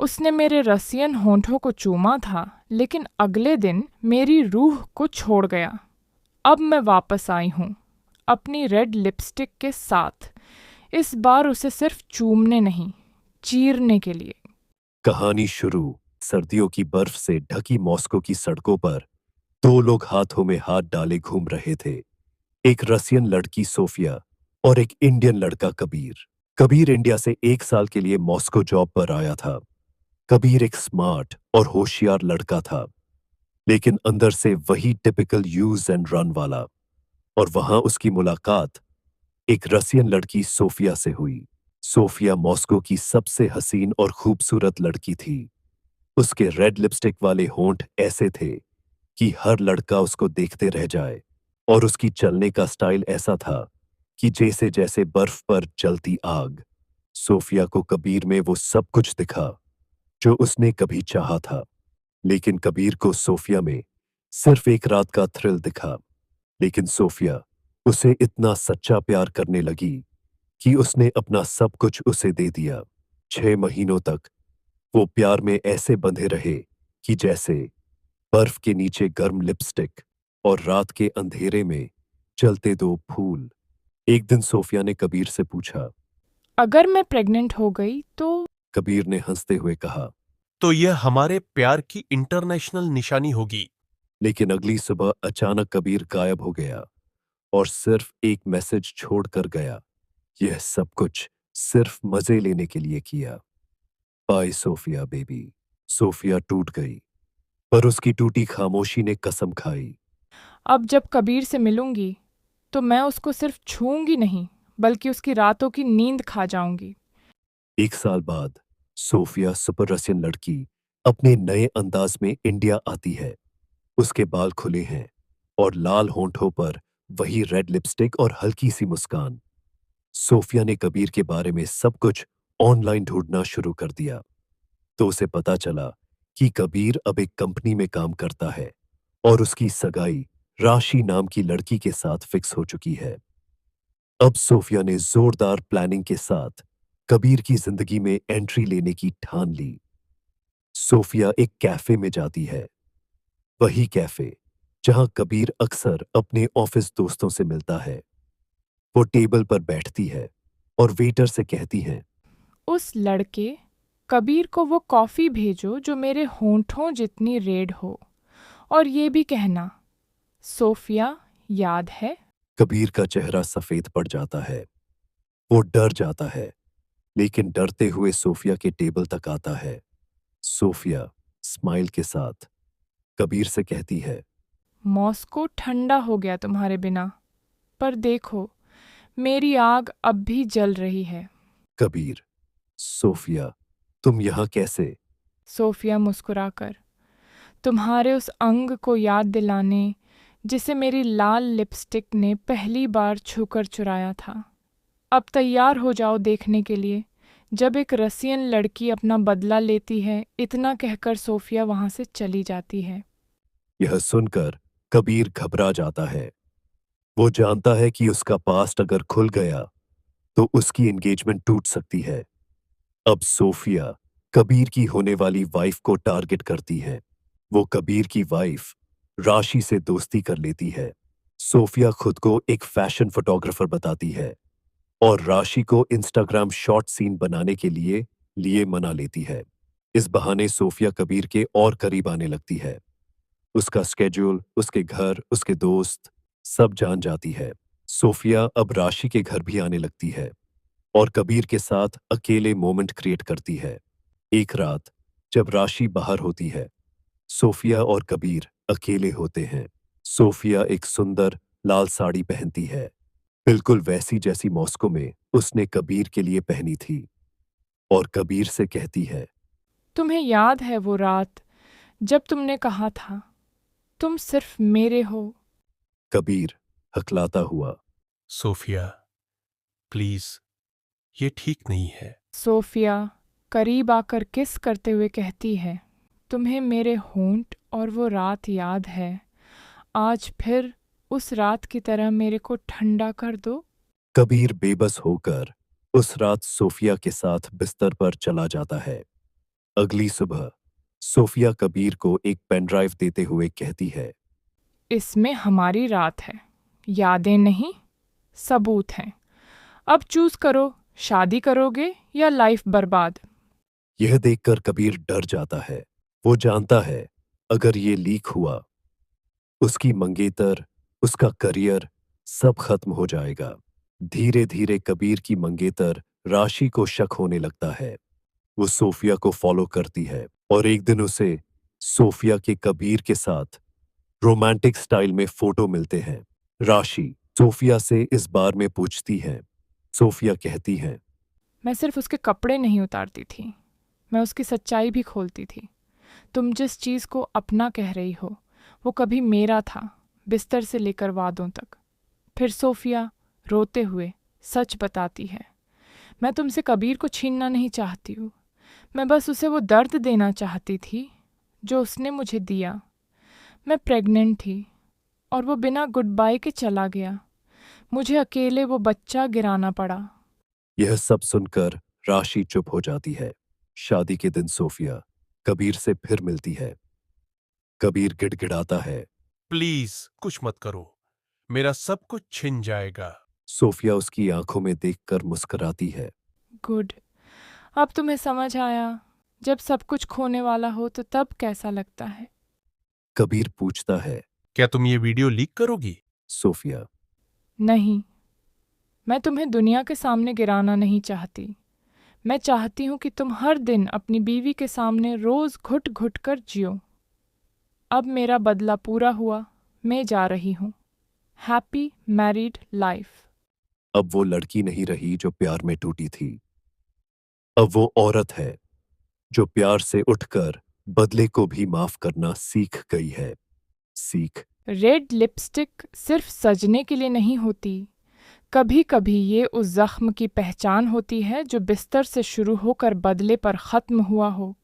उसने मेरे रसियन होंठों को चूमा था, लेकिन अगले दिन मेरी रूह को छोड़ गया। अब मैं वापस आई हूँ, अपनी रेड लिपस्टिक के साथ, इस बार उसे सिर्फ चूमने नहीं, चीरने के लिए। कहानी शुरू। सर्दियों की बर्फ से ढकी मॉस्को की सड़कों पर दो लोग हाथों में हाथ डाले घूम रहे थे। एक रसियन लड़की सोफिया और एक इंडियन लड़का कबीर। कबीर इंडिया से 1 साल के लिए मॉस्को जॉब पर आया था। कबीर एक स्मार्ट और होशियार लड़का था, लेकिन अंदर से वही टिपिकल यूज एंड रन वाला। और वहां उसकी मुलाकात एक रसियन लड़की सोफिया से हुई। सोफिया मॉस्को की सबसे हसीन और खूबसूरत लड़की थी। उसके रेड लिपस्टिक वाले होंठ ऐसे थे कि हर लड़का उसको देखते रह जाए, और उसकी चलने का स्टाइल ऐसा था कि जैसे जैसे बर्फ पर जलती आग। सोफिया को कबीर में वो सब कुछ दिखा जो उसने कभी चाहा था, लेकिन कबीर को सोफिया में सिर्फ एक रात का थ्रिल दिखा। लेकिन सोफिया उसे इतना सच्चा प्यार करने लगी कि उसने अपना सब कुछ उसे दे दिया। 6 महीनों तक वो प्यार में ऐसे बंधे रहे कि जैसे बर्फ के नीचे गर्म लिपस्टिक और रात के अंधेरे में जलते दो फूल। एक दिन सोफिया ने कबीर से पूछा। अगर मैं प्रेग्नेंट हो गई तो? कबीर ने हंसते हुए कहा। तो यह हमारे प्यार की इंटरनेशनल निशानी होगी। लेकिन अगली सुबह अचानक कबीर गायब हो गया और सिर्फ एक मैसेज छोड़कर गया। यह सब कुछ सिर्फ मजे लेने के लिए किया। Bye Sophia baby. सोफिया टूट गई, पर उसकी टूटी खामोशी ने कसम खाई। अब जब कबीर से मिलूंगी तो मैं उसको सिर्फ छूंगी नहीं, बल्कि उसकी रातों की नींद खा जाऊंगी। 1 साल बाद सोफिया सुपर रसियन लड़की अपने नए अंदाज में इंडिया आती है। उसके बाल खुले हैं और लाल होंठों पर वही रेड लिपस्टिक और हल्की सी मुस्कान। सोफिया ने कबीर के बारे में सब कुछ ऑनलाइन ढूंढना शुरू कर दिया, तो उसे पता चला कि कबीर अब एक कंपनी में काम करता है और उसकी सगाई राशि नाम की लड़की के साथ फिक्स हो चुकी है। अब सोफिया ने जोरदार प्लानिंग के साथ कबीर की जिंदगी में एंट्री लेने की ठान ली। सोफिया एक कैफे में जाती है, वही कैफे जहां कबीर अक्सर अपने ऑफिस दोस्तों से मिलता है। वो टेबल पर बैठती है और वेटर से कहती है। उस लड़के कबीर को वो कॉफ़ी भेजो जो मेरे होंठों जितनी रेड हो, और ये भी कहना, सोफिया याद है? कबीर का चेहरा सफेद पड़ जाता है। वो डर जाता है, लेकिन डरते हुए सोफिया के टेबल तक आता है। सोफिया स्माइल के साथ कबीर से कहती है। मॉस्को ठंडा हो गया तुम्हारे बिना, पर देखो, मेरी आग अब भी जल रही है। कबीर। सोफिया, तुम यहां कैसे? सोफिया मुस्कुराकर, तुम्हारे उस अंग को याद दिलाने जिसे मेरी लाल लिपस्टिक ने पहली बार छूकर चुराया था। अब तैयार हो जाओ देखने के लिए जब एक रसियन लड़की अपना बदला लेती है। इतना कहकर सोफिया वहां से चली जाती है। यह सुनकर कबीर घबरा जाता है। वो जानता है कि उसका पास्ट अगर खुल गया तो उसकी एंगेजमेंट टूट सकती है। अब सोफिया कबीर की होने वाली वाइफ को टारगेट करती है। वो कबीर की वाइफ राशि से दोस्ती कर लेती है। सोफिया खुद को एक फैशन फोटोग्राफर बताती है और राशि को इंस्टाग्राम शॉर्ट सीन बनाने के लिए मना लेती है। इस बहाने सोफिया कबीर के और करीब आने लगती है। उसका स्केड्यूल, उसके घर, उसके दोस्त सब जान जाती है। सोफिया अब राशि के घर भी आने लगती है और कबीर के साथ अकेले मोमेंट क्रिएट करती है। एक रात जब राशि बाहर होती है, सोफिया और कबीर अकेले होते हैं। सोफिया एक सुंदर लाल साड़ी पहनती है, बिल्कुल वैसी जैसी मॉस्को में उसने कबीर के लिए पहनी थी, और कबीर से कहती है। तुम्हें याद है वो रात जब तुमने कहा था, तुम सिर्फ मेरे हो? कबीर हकलाता हुआ। सोफिया, प्लीज, ये ठीक नहीं है। सोफिया करीब आकर किस करते हुए कहती है, तुम्हें मेरे होंठ और वो रात याद है? आज फिर उस रात की तरह मेरे को ठंडा कर दो। कबीर बेबस होकर उस रात सोफिया के साथ बिस्तर पर चला जाता है। अगली सुबह सोफिया कबीर को एक पेनड्राइव देते हुए कहती है, इसमें हमारी रात है, यादें नहीं, सबूत हैं। अब चूज करो, शादी करोगे या लाइफ बर्बाद। यह देखकर कबीर डर जाता है। वो जानता है अगर ये लीक हुआ, उसकी मंगेतर, उसका करियर सब खत्म हो जाएगा। धीरे धीरे कबीर की मंगेतर राशि को शक होने लगता है। वो सोफिया को फॉलो करती है और एक दिन उसे सोफिया के कबीर के साथ रोमांटिक स्टाइल में फोटो मिलते हैं। राशि सोफिया से इस बार में पूछती है। सोफिया कहती है, मैं सिर्फ उसके कपड़े नहीं उतारती थी, मैं उसकी सच्चाई भी खोलती थी। तुम जिस चीज़ को अपना कह रही हो वो कभी मेरा था, बिस्तर से लेकर वादों तक। फिर सोफिया रोते हुए सच बताती है, मैं तुमसे कबीर को छीनना नहीं चाहती हूँ, मैं बस उसे वो दर्द देना चाहती थी जो उसने मुझे दिया। मैं प्रेग्नेंट थी और वो बिना गुड बाय के चला गया। मुझे अकेले वो बच्चा गिराना पड़ा। यह सब सुनकर राशि चुप हो जाती है। शादी के दिन सोफिया कबीर से फिर मिलती है। कबीर गिड़गिड़ाता है। प्लीज कुछ मत करो, मेरा सब कुछ छिन जाएगा। सोफिया उसकी आंखों में देखकर मुस्कुराती है। गुड, अब तुम्हें समझ आया, जब सब कुछ खोने वाला हो तो तब कैसा लगता है। कबीर पूछता है, क्या तुम ये वीडियो लीक करोगी? सोफिया, नहीं, मैं तुम्हें दुनिया के सामने गिराना नहीं चाहती। मैं चाहती हूँ कि तुम हर दिन अपनी बीवी के सामने रोज घुट घुट कर जियो। अब मेरा बदला पूरा हुआ, मैं जा रही हूँ। Happy married life. अब वो लड़की नहीं रही जो प्यार में टूटी थी। अब वो औरत है जो प्यार से उठकर बदले को भी माफ करना सीख गई है। सीख। रेड लिपस्टिक सिर्फ सजने के लिए नहीं होती, कभी कभी ये उस जख्म की पहचान होती है जो बिस्तर से शुरू होकर बदले पर ख़त्म हुआ हो।